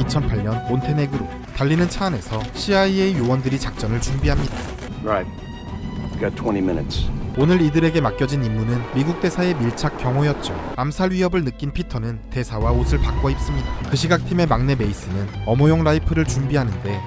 2008년 몬테네그로. 달리는 차 안에서 CIA 요원들이 작전을 준비합니다. Right. Got 20 minutes. 오늘 이들에게 맡겨진 임무는 미국 대사의 밀착 경호였죠. 암살 위협을 느낀 피터는 대사와 옷을 바꿔 입습니다. 그 시각 팀의 막내 메이스는 어모용 라이플을 준비하는데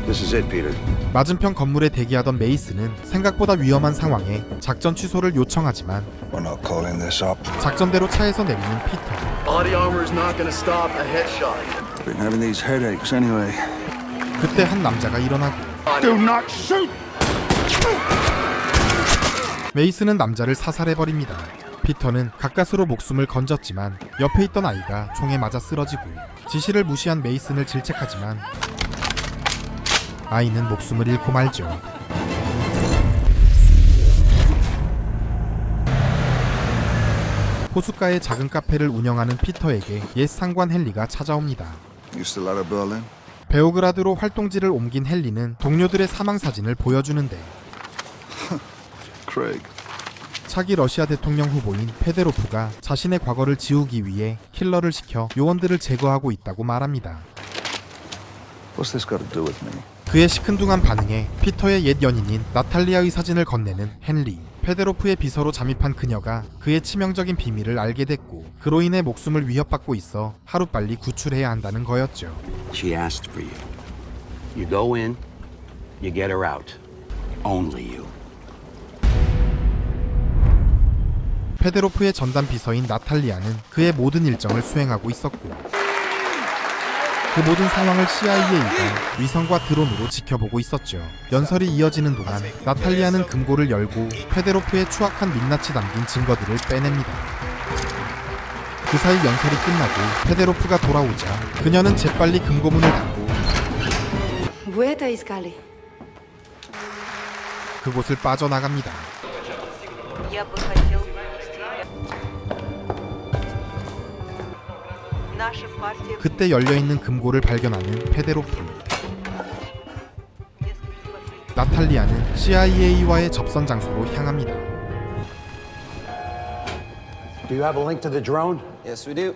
This is it, Peter. 맞은편 건물에 대기하던 메이스는 생각보다 위험한 상황에 작전 취소를 요청하지만 We're not calling this up. 작전대로 차에서 내리는 피터. Body armor is not gonna stop a headshot. Been having these headaches anyway. 그때 한 남자가 일어나고 Do not shoot! 메이스는 남자를 사살해버립니다. 피터는 가까스로 목숨을 건졌지만 옆에 있던 아이가 총에 맞아 쓰러지고 지시를 무시한 메이슨을 질책하지만 아이는 목숨을 잃고 말죠. 호숫가의 작은 카페를 운영하는 피터에게 옛 상관 헨리가 찾아옵니다. You still out of Berlin? 베오그라드로 활동지를 옮긴 헨리는 동료들의 사망 사진을 보여주는데 Craig. 차기 러시아 대통령 후보인 페데로프가 자신의 과거를 지우기 위해 킬러를 시켜 요원들을 제거하고 있다고 말합니다. What's this got to do with me? 그의 시큰둥한 반응에 피터의 옛 연인인 나탈리아의 사진을 건네는 헨리. 페데로프의 비서로 잠입한 그녀가 그의 치명적인 비밀을 알게 됐고 그로 인해 목숨을 위협받고 있어 하루빨리 구출해야 한다는 거였죠. She asked for you. You go in, you get her out. Only you. 페데로프의 전담 비서인 나탈리아는 그의 모든 일정을 수행하고 있었고 그 모든 상황을 CIA가 위성과 드론으로 지켜보고 있었죠. 연설이 이어지는 동안 나탈리아는 금고를 열고 페데로프의 추악한 민낯이 담긴 증거들을 빼냅니다. 그 사이 연설이 끝나고 페데로프가 돌아오자 그녀는 재빨리 금고문을 닫고 Вы это искали? 그곳을 빠져나갑니다. Я бы хотел Наша партия 그때 열려있는 금고를 발견하는 페데로프. 나탈리아는 CIA와의 접선 장소로 향합니다. Do you have a link to the drone? Yes, we do.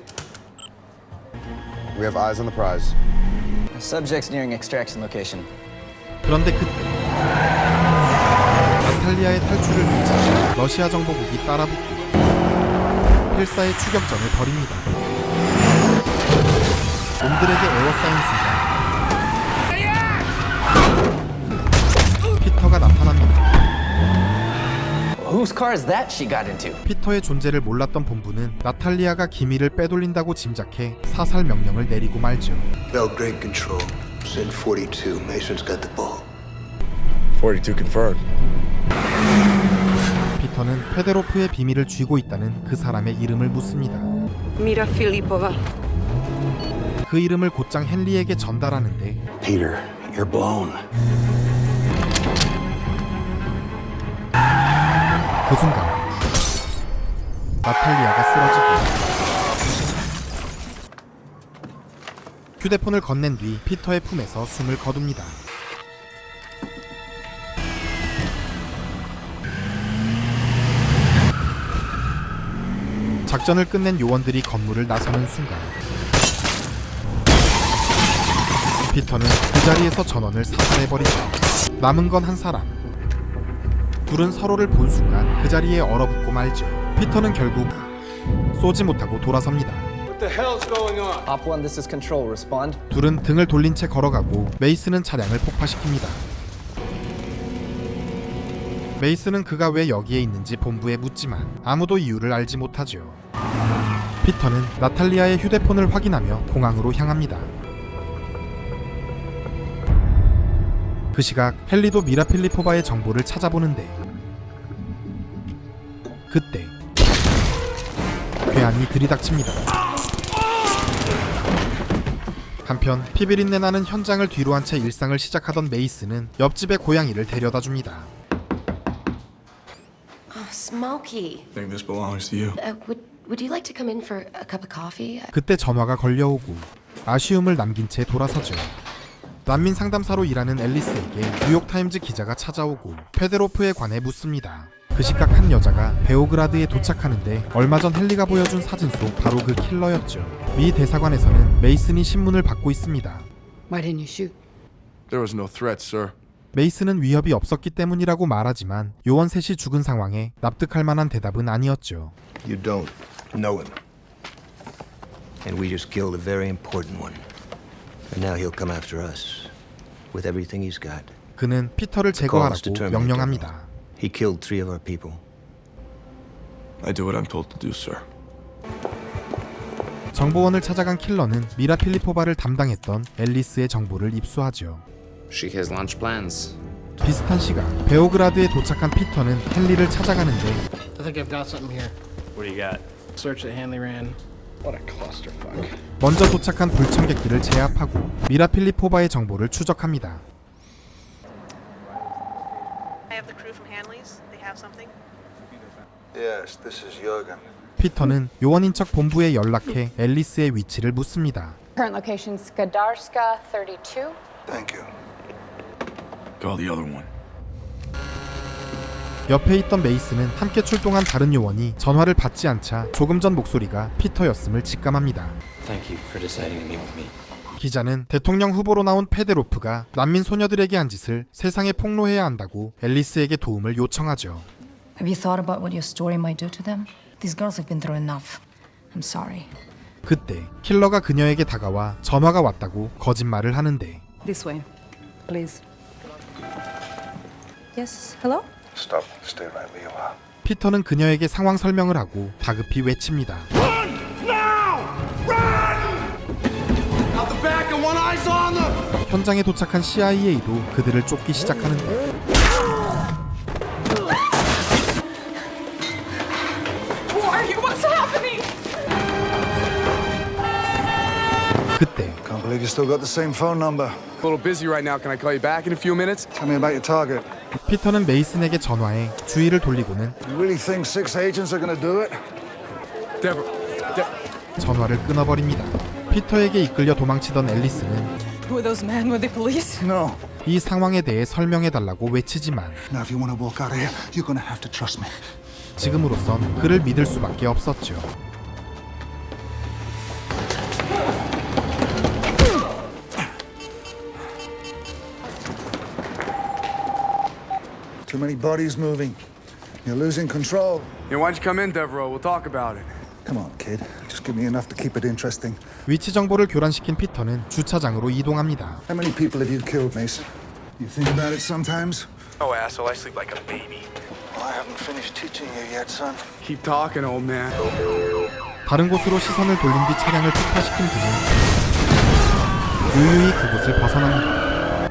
We have eyes on the prize. Subject's nearing extraction location. 그런데 그때 나탈리아의 탈출을 미치자 러시아 정보국이 따라붙고 필사의 추격전을 벌입니다. 놈들에게 에워싸인 순간 피터가 나타납니다. Whose car is that she got into? 피터의 존재를 몰랐던 본부는 나탈리아가 기밀을 빼돌린다고 짐작해 사살 명령을 내리고 말죠. Belgrade control. Send 42. Mason's got the ball. 42 confirmed. 피터는 페데로프의 비밀을 쥐고 있다는 그 사람의 이름을 묻습니다. Mira Filipova. 그 이름을 곧장 헨리에게 전달하는데 Peter, you're blown. 그 순간 나탈리아가 쓰러지고 휴대폰을 건넨 뒤 피터의 품에서 숨을 거둡니다. 작전을 끝낸 요원들이 건물을 나서는 순간 피터는 그 자리에서 전원을 사살해버리죠. 남은 건 한 사람. 둘은 서로를 본 순간 그 자리에 얼어붙고 말죠. 피터는 결국 쏘지 못하고 돌아섭니다. Op 1, this is control. Respond. 둘은 등을 돌린 채 걸어가고 메이슨은 차량을 폭파시킵니다. 메이슨은 그가 왜 여기에 있는지 본부에 묻지만 아무도 이유를 알지 못하죠. 피터는 나탈리아의 휴대폰을 확인하며 공항으로 향합니다. 그 시각 헨리도 미라 필리포바의 정보를 찾아보는데 그때 괴한이 들이닥칩니다. 한편 피비린내 나는 현장을 뒤로 한 채 일상을 시작하던 메이슨은 옆집의 고양이를 데려다줍니다. Oh, Smokey. I think this belongs to you. Would you like to come in for a cup of coffee? 그때 전화가 걸려오고 아쉬움을 남긴 채 돌아서죠. 난민 상담사로 일하는 앨리스에게 뉴욕타임즈 기자가 찾아오고 페데로프에 관해 묻습니다. 그 시각 한 여자가 베오그라드에 도착하는데 얼마 전 헨리가 보여준 사진 속 바로 그 킬러였죠. 미 대사관에서는 메이슨이 신문을 받고 있습니다. Why didn't you shoot? There was no threat, sir. 메이슨은 위협이 없었기 때문이라고 말하지만 요원 셋이 죽은 상황에 납득할 만한 대답은 아니었죠. You don't know him. And we just killed a very important one. And now he'll come after us with everything he's got. 그는 피터를 제거하라고 명령합니다. He killed 3 of our people. I do what I'm told to do, sir. 정보원을 찾아간 킬러는 미라 필리포바를 담당했던 앨리스의 정보를 입수하죠. She has launch plans. 비슷한 시각 베오그라드에 도착한 피터는 헨리를 찾아가는데 I think I've got something here. What do you got? Search that Hanley ran. What a clusterfuck. 먼저 도착한 불청객들을 제압하고 미라 필리포바의 정보를 추적합니다. I have the crew from Hanley's. They have something. Yes, this is Jurgen. 피터는 요원인 척 본부에 연락해 앨리스의 위치를 묻습니다. Current location Skadarska 32. Thank you. Call the other one. 옆에 있던 메이슨은 함께 출동한 다른 요원이 전화를 받지 않자 조금 전 목소리가 피터였음을 직감합니다. Thank you for deciding to meet with me. 기자는 대통령 후보로 나온 페데로프가 난민 소녀들에게 한 짓을 세상에 폭로해야 한다고 앨리스에게 도움을 요청하죠. Have you thought about what your story might do to them? These girls have been through enough. I'm sorry. 그때 킬러가 그녀에게 다가와 전화가 왔다고 거짓말을 하는데 This way, please. Yes, hello? Stop. Stay right where you are. 피터는 그녀에게 상황 설명을 하고 다급히 외칩니다. 현장에 도착한 CIA도 그들을 쫓기 시작하는데 그때 Can't believe you still got the same phone number. A little busy right now. Can I call you back in a few minutes? Tell me about your target. 피터는 메이슨에게 전화해 주의를 돌리고는 You really think 6 agents are gonna do it? Deborah. 전화를 끊어버립니다. 피터에게 이끌려 도망치던 앨리스는 Who are those men? Were they police? No. 이 상황에 대해 설명해달라고 외치지만 Now, if you want to walk out of here, you're gonna have to trust me. 지금으로선 그를 믿을 수밖에 없었죠. Too many bodies moving. You're losing control. Yeah, why'd you come in, Devereaux? We'll talk about it. Come on, kid. Just give me enough to keep it interesting. 위치 정보를 교란시킨 피터는 주차장으로 이동합니다. How many people have you killed, Mason? You think about it sometimes? Oh, asshole, I sleep like a baby. Well, I haven't finished teaching you yet, son. Keep talking, old man. 다른 곳으로 시선을 돌린 뒤 차량을 폭파시킨 그는 유유히 그곳을 벗어납니다.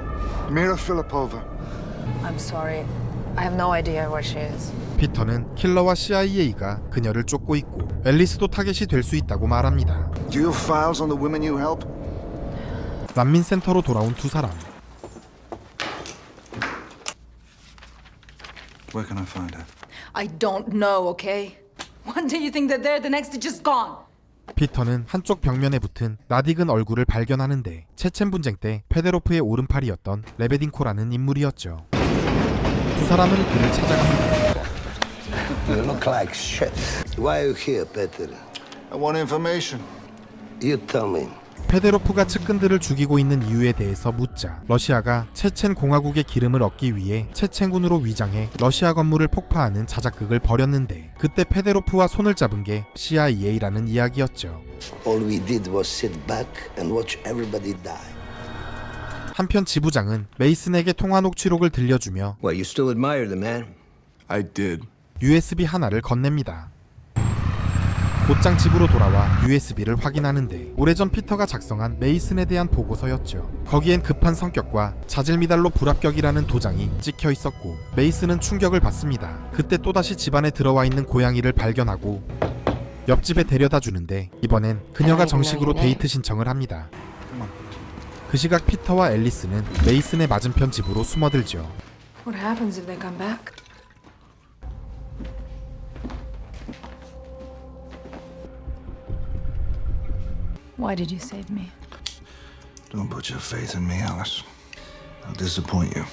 Mira Filipova. I'm sorry. I have no idea where she is. 피터는 킬러와 CIA가 그녀를 쫓고 있고 앨리스도 타겟이 될 수 있다고 말합니다. Do you have files on the women you help? 난민센터로 돌아온 두 사람. Where can I find her? I don't know, okay? One day you think they're there, the next they're just gone. 피터는 한쪽 벽면에 붙은 낯익은 얼굴을 발견하는데 체첸 분쟁 때 페데로프의 오른팔이었던 레베딩코라는 인물이었죠. 두 사람은 그를 찾아갑니다. You look like shit. Why are you here, Peter? I want information. You tell me. 페데로프가 측근들을 죽이고 있는 이유에 대해서 묻자 러시아가 체첸 공화국의 기름을 얻기 위해 체첸군으로 위장해 러시아 건물을 폭파하는 자작극을 벌였는데 그때 페데로프와 손을 잡은 게 CIA라는 이야기였죠. All we did was sit back and watch everybody die. 한편 지부장은 메이슨에게 통화 녹취록을 들려주며 Well, you still admire the man? I did. USB 하나를 건넵니다. 곧장 집으로 돌아와 USB를 확인하는데 오래전 피터가 작성한 메이슨에 대한 보고서였죠. 거기엔 급한 성격과 자질미달로 불합격이라는 도장이 찍혀 있었고 메이슨은 충격을 받습니다. 그때 또다시 집안에 들어와 있는 고양이를 발견하고 옆집에 데려다 주는데 이번엔 그녀가 정식으로 데이트 신청을 합니다. 그 시각 피터와 앨리스는 메이슨의 맞은편 집으로 숨어들죠. What happens if they come back? Why did you save me? Don't put your faith in me, Alice. I'll disappoint you.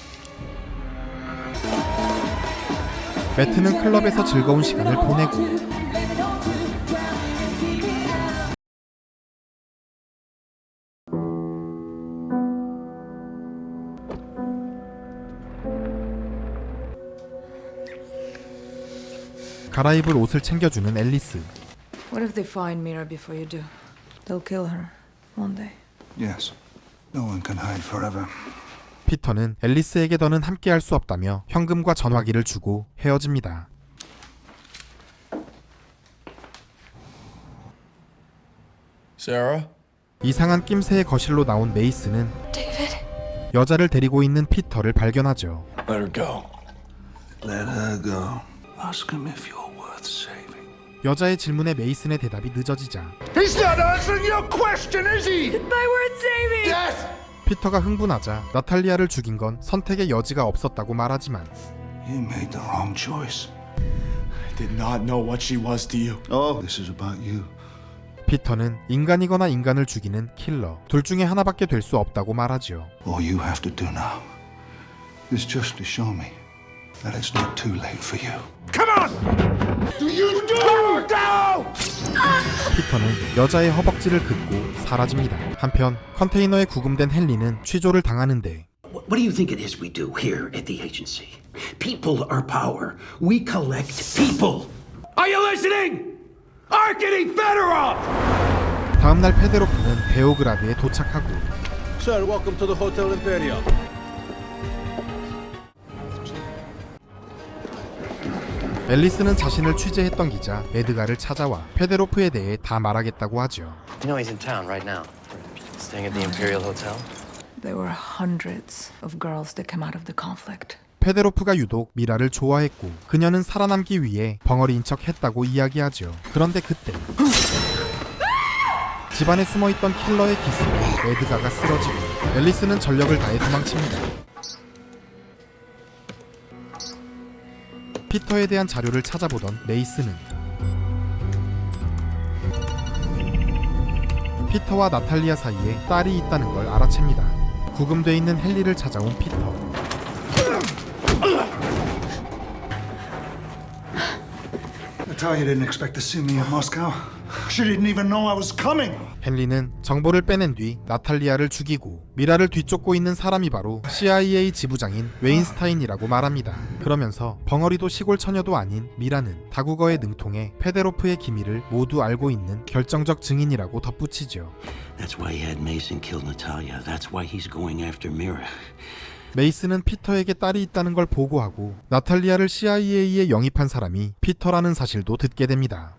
매트는 클럽에서 즐거운 시간을 보내고 갈아입을 옷을 챙겨주는 앨리스. What if they find Mira before you do? They'll kill her one day. Yes. No one can hide forever. 피터는 앨리스에게 더는 함께할 수 없다며 현금과 전화기를 주고 헤어집니다. Sarah? 이상한 낌새의 거실로 나온 메이스는 여자를 데리고 있는 피터를 발견하죠. Let her go. Let her go. Ask him if you're worth saving. 여자의 질문에 메이슨의 대답이 늦어지자 He's not answering your question, is he? My word saving! Yes! 피터가 흥분하자 나탈리아를 죽인 건 선택의 여지가 없었다고 말하지만 You made the wrong choice. I did not know what she was to you. Oh, this is about you. 피터는 인간이거나 인간을 죽이는 킬러 둘 중에 하나밖에 될 수 없다고 말하죠. All you have to do now is just to show me that it's not too late for you. Come on! Do you do it now? 피터는 여자의 허벅지를 긋고 사라집니다. 한편 컨테이너에 구금된 헨리는 취조를 당하는데 What do you think it is we do here at the agency? People are power. We collect people. Are you listening? Arkady Fedorov! 다음날 페데로프는 베오그라드에 도착하고 Sir, welcome to the Hotel Imperial. 앨리스는 자신을 취재했던 기자 에드가를 찾아와 페데로프에 대해 다 말하겠다고 하죠. You know he's in town right now. Staying at the Imperial Hotel. There were hundreds of girls that came out of the conflict. 페데로프가 유독 미라를 좋아했고 그녀는 살아남기 위해 벙어리인 척 했다고 이야기하죠. 그런데 그때 집안에 숨어있던 킬러의 기스로 에드가가 쓰러지고 앨리스는 전력을 다해 도망칩니다. 피터에 대한 자료를 찾아보던 메이스는 피터와 나탈리아 사이에 딸이 있다는 걸 알아챕니다. 구금돼 있는 헨리를 찾아온 피터. Natalia didn't expect to see me in Moscow. She didn't even know I was coming. 헨리는 정보를 빼낸 뒤 나탈리아를 죽이고 미라를 뒤쫓고 있는 사람이 바로 CIA 지부장인 웨인스타인이라고 말합니다. 그러면서 벙어리도 시골 처녀도 아닌 미라는 다국어에 능통해 페데로프의 기밀을 모두 알고 있는 결정적 증인이라고 덧붙이죠. That's why he had Mason kill Natalia. That's why he's going after Mira. 메이슨은 피터에게 딸이 있다는 걸 보고하고 나탈리아를 CIA에 영입한 사람이 피터라는 사실도 듣게 됩니다.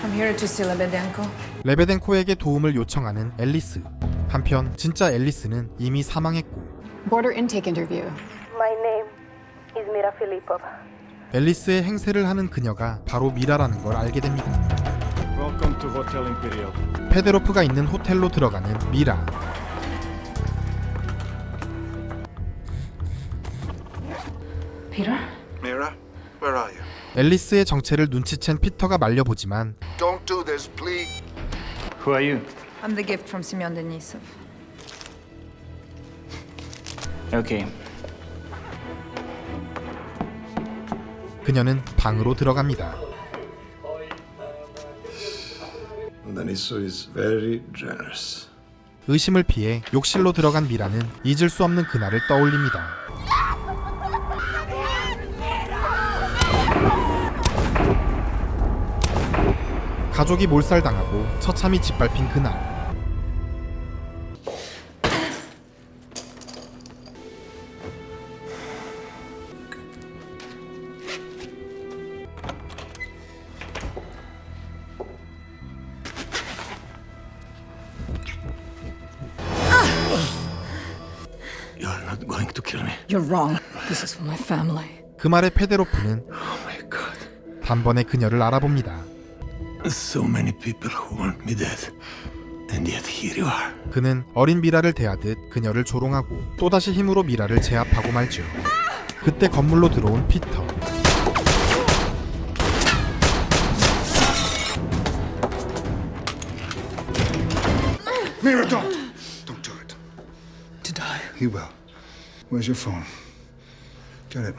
I'm here to see Lebedenko. 레베덴코에게 도움을 요청하는 앨리스. 한편 진짜 앨리스는 이미 사망했고 Border intake interview. My name is Mira Filipova. 앨리스의 행세를 하는 그녀가 바로 미라라는 걸 알게 됩니다. Welcome to Hotel Imperial. 페데로프가 있는 호텔로 들어가는 미라. Peter? Mira, where are you? 앨리스의 정체를 눈치챈 피터가 말려보지만 Don't do this, please. Who are you? I'm the gift from Semyon Denisov. Okay. 그녀는 방으로 들어갑니다. Denisov is very generous. 의심을 피해 욕실로 들어간 미라는 잊을 수 없는 그날을 떠올립니다. 가족이 몰살당하고 처참히 짓밟힌 그날. You're not going to kill me. You're wrong. This is for my family. 그 말에 페데로프는 Oh my God. 단번에 그녀를 알아봅니다. So many people who want me dead. And yet here you are. 그는 어린 미라를 대하듯 그녀를 조롱하고 또다시 힘으로 미라를 제압하고 말죠. 그때 건물로 들어온 피터. Mira, don't do it. To die. He will. Where's your phone? Get it.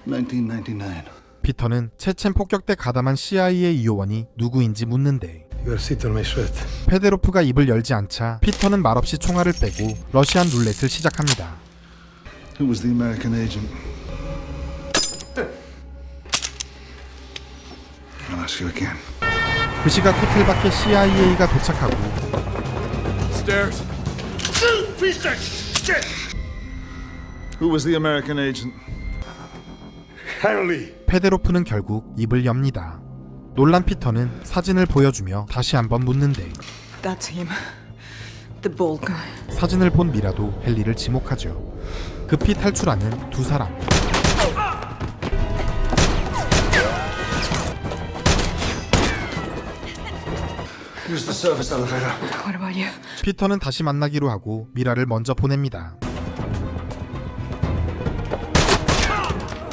1999. 피터는 체첸 폭격 때 가담한 CIA 요원이 누구인지 묻는데 You gotta sit on my shirt. 페데로프가 입을 열지 않자 피터는 말없이 총알을 빼고 러시안 룰렛을 시작합니다. Who was the American agent? I'll ask you again. 그 시각 호텔 밖에 CIA가 도착하고 Stairs. Piece of shit! Who was the American agent? Henley. 페데로프는 결국 입을 엽니다. 놀란 피터는 사진을 보여주며 다시 한번 묻는데 That's him. The bald guy. 사진을 본 미라도 헨리를 지목하죠. 급히 탈출하는 두 사람. Use the service elevator. What about you? 피터는 다시 만나기로 하고 미라를 먼저 보냅니다.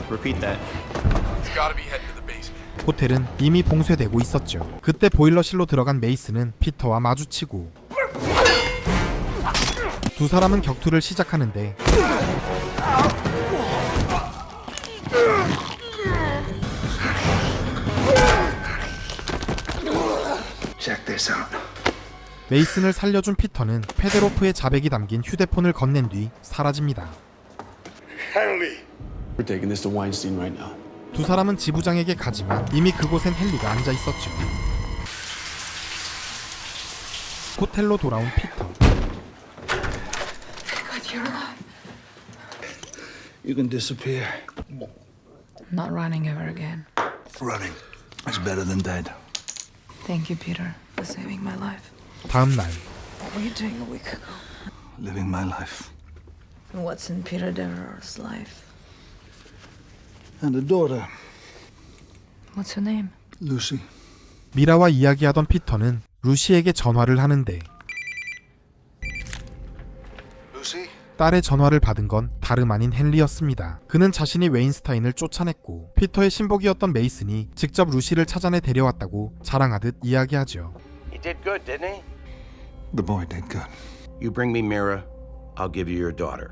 Repeat that. It's gotta be heading to the basement. 호텔은 이미 봉쇄되고 있었죠. 그때 보일러실로 들어간 메이슨은 피터와 마주치고 두 사람은 격투를 시작하는데 Check this out. 메이슨을 살려준 피터는 페데로프의 자백이 담긴 휴대폰을 건넨 뒤 사라집니다. Henley. We're taking this to Weinstein right now. 두 사람은 지부장에게 가지만 이미 그곳엔 헨리가 앉아 있었죠. 호텔로 돌아온 피터. You can disappear. Not running ever again. Running is better than dead. Thank you, Peter, for saving my life. 다음 날 What were you doing a week ago? Living my life. And what's in Peter Devereux's life? And a daughter, What's her name? Lucy. 미라와 이야기하던 피터는 루시에게 전화를 하는데 Lucy? 딸의 전화를 받은 건 다름 아닌 헨리였습니다. 그는 자신이 웨인스타인을 쫓아냈고 피터의 신복이었던 메이슨이 직접 루시를 찾아내 데려왔다고 자랑하듯 이야기하죠. He did good, didn't he? The boy did good. You bring me Mira, I'll give you your daughter.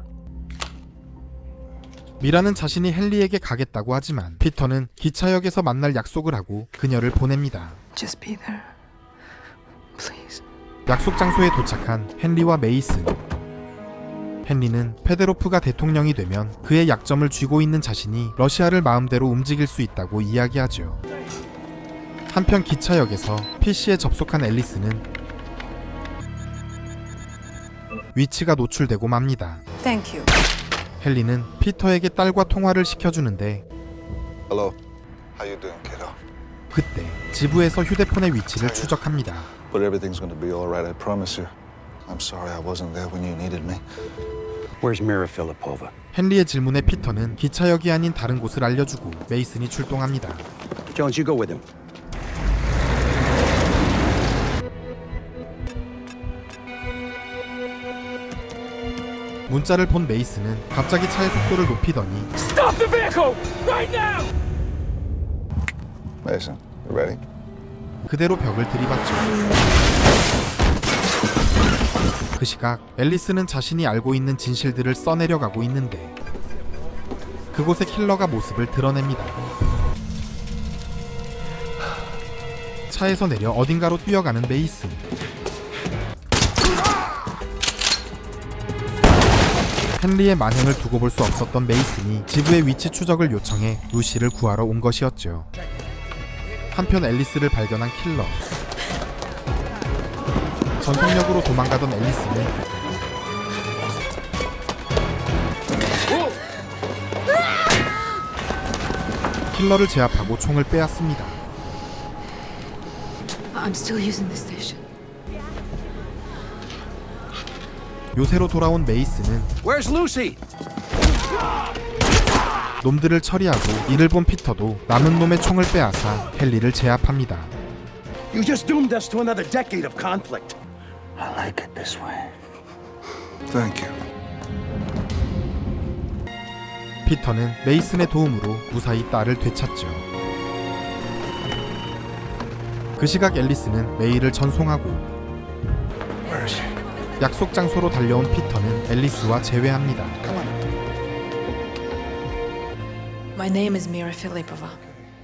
미라는 자신이 헨리에게 가겠다고 하지만 피터는 기차역에서 만날 약속을 하고 그녀를 보냅니다. Just be there. Please. 약속 장소에 도착한 헨리와 메이슨. 헨리는 페데로프가 대통령이 되면 그의 약점을 쥐고 있는 자신이 러시아를 마음대로 움직일 수 있다고 이야기하죠. 한편 기차역에서 PC에 접속한 앨리스는 위치가 노출되고 맙니다. Thank you. 헨리는 피터에게 딸과 통화를 시켜주는데 Hello. How you doing, kiddo? 그때 지부에서 휴대폰의 위치를 추적합니다. But everything's going to be all right, I promise you. I'm sorry I wasn't there when you needed me. Where's Mira Filipova? 헨리의 질문에 피터는 기차역이 아닌 다른 곳을 알려주고 메이슨이 출동합니다. Jones, you go with him. 문자를 본 메이슨은 갑자기 차의 속도를 높이더니 Stop the vehicle! Right now! Mason, you ready? 그대로 벽을 들이받죠. 그 시각 앨리스는 자신이 알고 있는 진실들을 써내려가고 있는데 그곳에 킬러가 모습을 드러냅니다. 차에서 내려 어딘가로 뛰어가는 메이슨. 헨리의 만행을 두고 볼 수 없었던 메이슨이 지부의 위치 추적을 요청해 루시를 구하러 온 것이었죠. 한편 앨리스를 발견한 킬러. 전속력으로 도망가던 앨리스는 킬러를 제압하고 총을 빼앗습니다. I'm still using this station. 요새로 돌아온 메이슨은 Where's Lucy? 놈들을 처리하고 이를 본 피터도 남은 놈의 총을 빼앗아 헨리를 제압합니다. You just doomed us to another decade of conflict. I like it this way. Thank you. 피터는 메이슨의 도움으로 무사히 딸을 되찾죠. 그 시각 앨리스는 메일을 전송하고 Where is she? 약속 장소로 달려온 피터는 앨리스와 재회합니다. My name is Mira Filipova.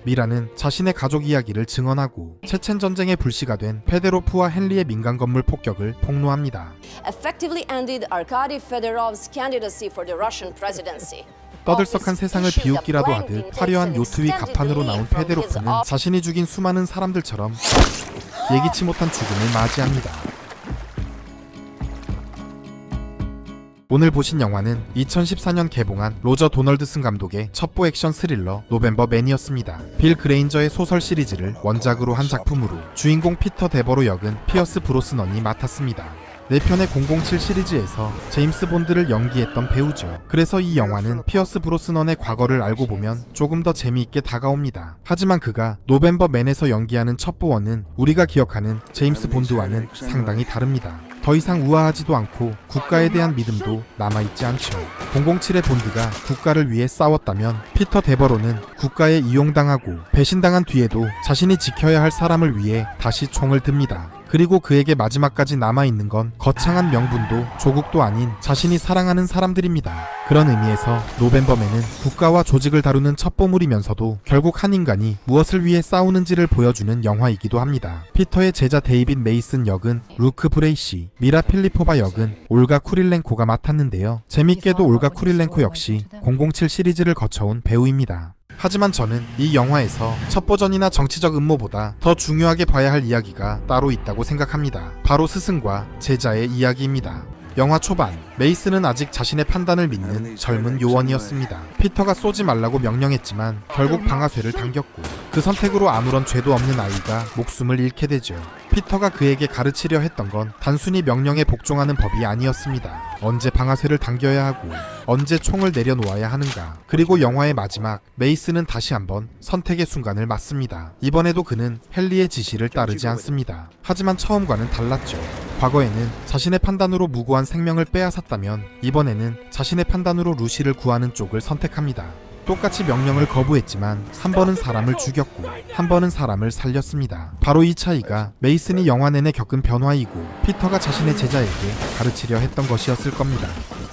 미라는 자신의 가족 이야기를 증언하고 체첸 전쟁의 불씨가 된 페데로프와 헨리의 민간 건물 폭격을 폭로합니다. Effectively ended Arkady Fedorov's candidacy for the Russian presidency. 떠들썩한 세상을 비웃기라도 하듯 화려한 요트 위 갑판으로 나온 페데로프는 자신이 죽인 수많은 사람들처럼 예기치 못한 죽음을 맞이합니다. 오늘 보신 영화는 2014년 개봉한 로저 도널드슨 감독의 첩보 액션 스릴러 노벤버맨이었습니다. 빌 그레인저의 소설 시리즈를 원작으로 한 작품으로 주인공 피터 데버로 역은 피어스 브로스넌이 맡았습니다. 4편의 007 시리즈에서 제임스 본드를 연기했던 배우죠. 그래서 이 영화는 피어스 브로스넌의 과거를 알고 보면 조금 더 재미있게 다가옵니다. 하지만 그가 노벤버맨에서 연기하는 첩보원은 우리가 기억하는 제임스 본드와는 상당히 다릅니다. 더 이상 우아하지도 않고 국가에 대한 믿음도 남아있지 않죠. 007의 본드가 국가를 위해 싸웠다면 피터 데버로는 국가에 이용당하고 배신당한 뒤에도 자신이 지켜야 할 사람을 위해 다시 총을 듭니다. 그리고 그에게 마지막까지 남아있는 건 거창한 명분도 조국도 아닌 자신이 사랑하는 사람들입니다. 그런 의미에서 노벤버맨은 국가와 조직을 다루는 첩보물이면서도 결국 한 인간이 무엇을 위해 싸우는지를 보여주는 영화이기도 합니다. 피터의 제자 데이빗 메이슨 역은 루크 브레이시, 미라 필리포바 역은 올가 쿠릴렌코가 맡았는데요. 재밌게도 올가 쿠릴렌코 역시 007 시리즈를 거쳐온 배우입니다. 하지만 저는 이 영화에서 첩보전이나 정치적 음모보다 더 중요하게 봐야 할 이야기가 따로 있다고 생각합니다. 바로 스승과 제자의 이야기입니다. 영화 초반, 메이슨은 아직 자신의 판단을 믿는 젊은 요원이었습니다. 피터가 쏘지 말라고 명령했지만 결국 방아쇠를 당겼고 그 선택으로 아무런 죄도 없는 아이가 목숨을 잃게 되죠. 피터가 그에게 가르치려 했던 건 단순히 명령에 복종하는 법이 아니었습니다. 언제 방아쇠를 당겨야 하고 언제 총을 내려놓아야 하는가. 그리고 영화의 마지막, 메이슨은 다시 한번 선택의 순간을 맞습니다. 이번에도 그는 헨리의 지시를 따르지 않습니다. 하지만 처음과는 달랐죠. 과거에는 자신의 판단으로 무고한 생명을 빼앗았다면 이번에는 자신의 판단으로 루시를 구하는 쪽을 선택합니다. 똑같이 명령을 거부했지만 한 번은 사람을 죽였고 한 번은 사람을 살렸습니다. 바로 이 차이가 메이슨이 영화 내내 겪은 변화이고 피터가 자신의 제자에게 가르치려 했던 것이었을 겁니다.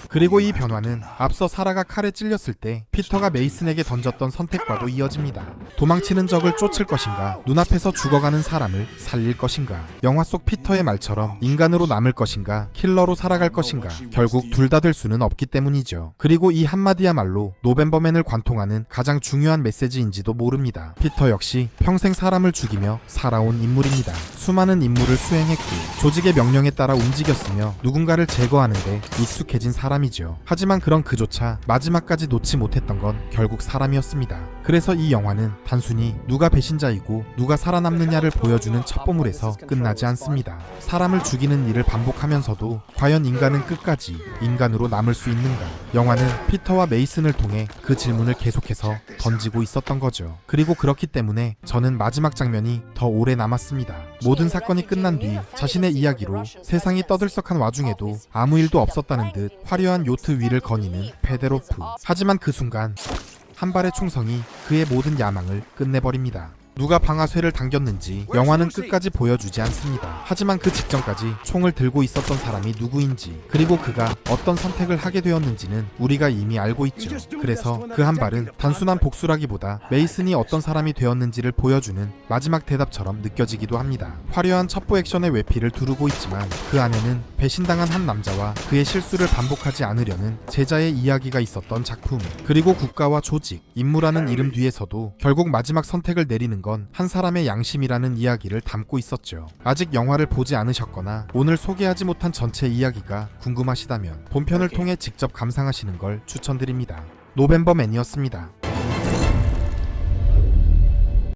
그리고 이 변화는 앞서 사라가 칼에 찔렸을 때 피터가 메이슨에게 던졌던 선택과도 이어집니다. 도망치는 적을 쫓을 것인가, 눈앞에서 죽어가는 사람을 살릴 것인가, 영화 속 피터의 말처럼 인간으로 남을 것인가, 킬러로 살아갈 것인가, 결국 둘 다 될 수는 없기 때문이죠. 그리고 이 한마디야말로 노벤버맨을 관통하는 가장 중요한 메시지인지도 모릅니다. 피터 역시 평생 사람을 죽이며 살아온 인물입니다. 수많은 임무를 수행했고 조직의 명령에 따라 움직였으며 누군가를 제거하는데 익숙해진 사람이죠. 하지만 그런 그조차 마지막까지 놓지 못했던 건 결국 사람이었습니다. 그래서 이 영화는 단순히 누가 배신자이고 누가 살아남느냐를 보여주는 첩보물에서 끝나지 않습니다. 사람을 죽이는 일을 반복하면서도 과연 인간은 끝까지 인간으로 남을 수 있는가? 영화는 피터와 메이슨을 통해 그 질문을 계속해서 던지고 있었던 거죠. 그리고 그렇기 때문에 저는 마지막 장면이 더 오래 남았습니다. 모든 사건이 끝난 뒤 자신의 이야기로 세상이 떠들썩한 와중에도 아무 일도 없었다는 듯 화려한 요트 위를 거니는 페데로프. 하지만 그 순간 한 발의 총성이 그의 모든 야망을 끝내버립니다. 누가 방아쇠를 당겼는지 영화는 끝까지 보여주지 않습니다. 하지만 그 직전까지 총을 들고 있었던 사람이 누구인지, 그리고 그가 어떤 선택을 하게 되었는지는 우리가 이미 알고 있죠. 그래서 그 한 발은 단순한 복수라기보다 메이슨이 어떤 사람이 되었는지를 보여주는 마지막 대답처럼 느껴지기도 합니다. 화려한 첩보 액션의 외피를 두르고 있지만 그 안에는 배신당한 한 남자와 그의 실수를 반복하지 않으려는 제자의 이야기가 있었던 작품. 그리고 국가와 조직, 임무라는 이름 뒤에서도 결국 마지막 선택을 내리는 건 한 사람의 양심이라는 이야기를 담고 있었죠. 아직 영화를 보지 않으셨거나 오늘 소개하지 못한 전체 이야기가 궁금하시다면 본편을 통해 직접 감상하시는 걸 추천드립니다. 노벤버맨이었습니다.